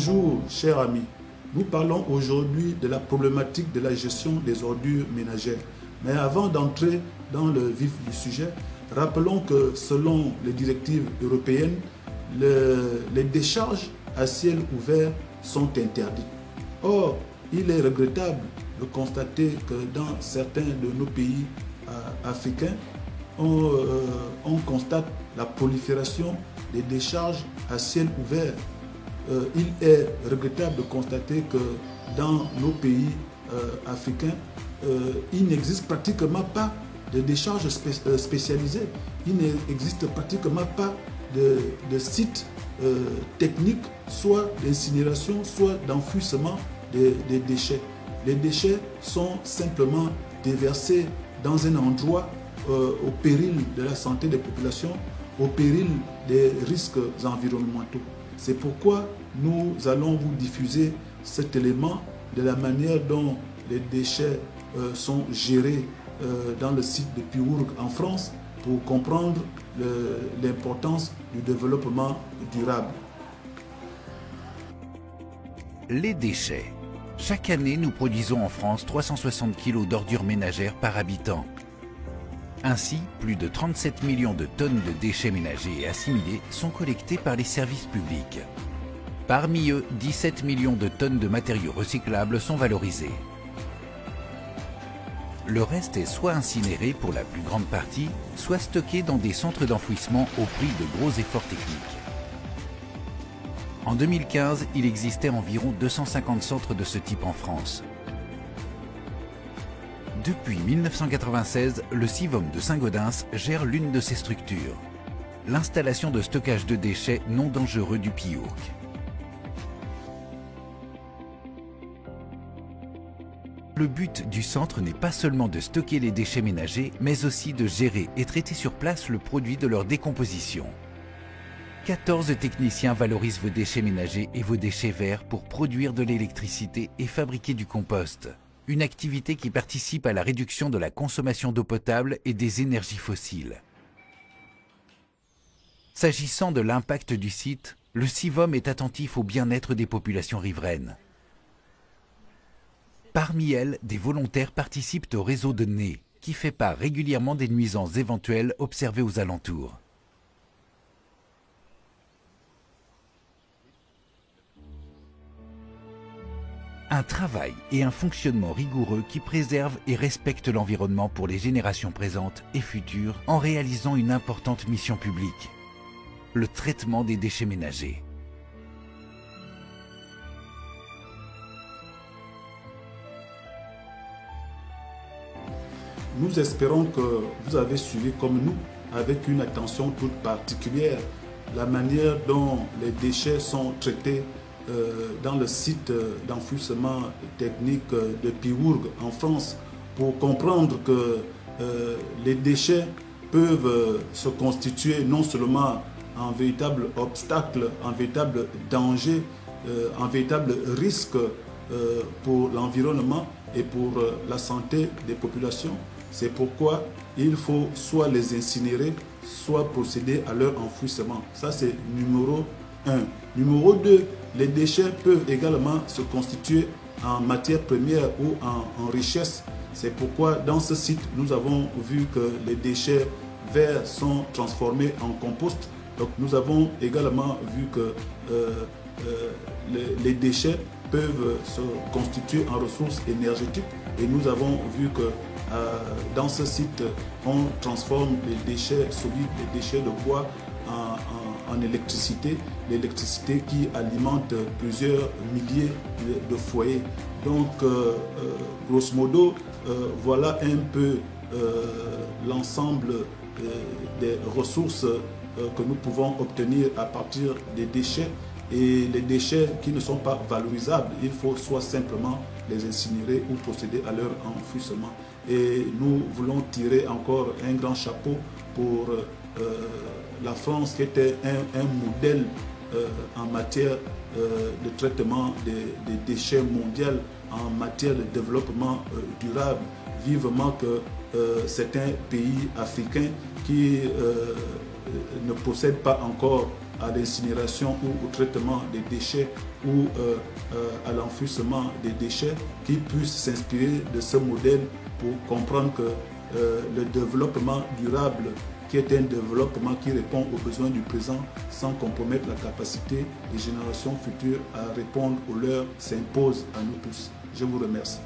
Bonjour, chers amis. Nous parlons aujourd'hui de la problématique de la gestion des ordures ménagères. Mais avant d'entrer dans le vif du sujet, rappelons que selon les directives européennes, les décharges à ciel ouvert sont interdites. Or, il est regrettable de constater que dans certains de nos pays africains, on constate la prolifération des décharges à ciel ouvert. Il est regrettable de constater que dans nos pays africains, il n'existe pratiquement pas de décharges spécialisées. Il n'existe pratiquement pas de sites techniques, soit d'incinération, soit d'enfouissement des déchets. Les déchets sont simplement déversés dans un endroit au péril de la santé des populations, au péril des risques environnementaux. C'est pourquoi nous allons vous diffuser cet élément de la manière dont les déchets sont gérés dans le site de Pirourgue en France pour comprendre l'importance du développement durable. Les déchets. Chaque année, nous produisons en France 360 kg d'ordures ménagères par habitant. Ainsi, plus de 37 millions de tonnes de déchets ménagers et assimilés sont collectés par les services publics. Parmi eux, 17 millions de tonnes de matériaux recyclables sont valorisés. Le reste est soit incinéré pour la plus grande partie, soit stocké dans des centres d'enfouissement au prix de gros efforts techniques. En 2015, il existait environ 250 centres de ce type en France. Depuis 1996, le CIVOM de Saint-Gaudens gère l'une de ces structures, l'installation de stockage de déchets non dangereux du Pirourgue. Le but du centre n'est pas seulement de stocker les déchets ménagers, mais aussi de gérer et traiter sur place le produit de leur décomposition. 14 techniciens valorisent vos déchets ménagers et vos déchets verts pour produire de l'électricité et fabriquer du compost. Une activité qui participe à la réduction de la consommation d'eau potable et des énergies fossiles. S'agissant de l'impact du site, le CIVOM est attentif au bien-être des populations riveraines. Parmi elles, des volontaires participent au réseau de nez, qui fait part régulièrement des nuisances éventuelles observées aux alentours. Un travail et un fonctionnement rigoureux qui préservent et respectent l'environnement pour les générations présentes et futures en réalisant une importante mission publique, le traitement des déchets ménagers. Nous espérons que vous avez suivi comme nous, avec une attention toute particulière, la manière dont les déchets sont traités dans le site d'enfouissement technique de Pirourgue en France, pour comprendre que les déchets peuvent se constituer non seulement en véritable obstacle, en véritable danger, en véritable risque pour l'environnement et pour la santé des populations. C'est pourquoi il faut soit les incinérer, soit procéder à leur enfouissement. Ça, c'est numéro 1. Numéro 2, les déchets peuvent également se constituer en matière première ou en richesse. C'est pourquoi dans ce site, nous avons vu que les déchets verts sont transformés en compost. Donc nous avons également vu que les déchets peuvent se constituer en ressources énergétiques. Et nous avons vu que dans ce site, on transforme les déchets solides, les déchets de bois en électricité, l'électricité qui alimente plusieurs milliers de foyers. Donc, grosso modo, voilà un peu l'ensemble des ressources que nous pouvons obtenir à partir des déchets. Et les déchets qui ne sont pas valorisables, il faut soit simplement les incinérer ou procéder à leur enfouissement. Et nous voulons tirer encore un grand chapeau pour la France, qui était un modèle en matière de traitement des déchets mondial, en matière de développement durable. Vivement que certains pays africains qui ne possèdent pas encore à l'incinération ou au traitement des déchets ou à l'enfouissement des déchets, qui puissent s'inspirer de ce modèle pour comprendre que le développement durable, qui est un développement qui répond aux besoins du présent sans compromettre la capacité des générations futures à répondre aux leurs, s'impose à nous tous. Je vous remercie.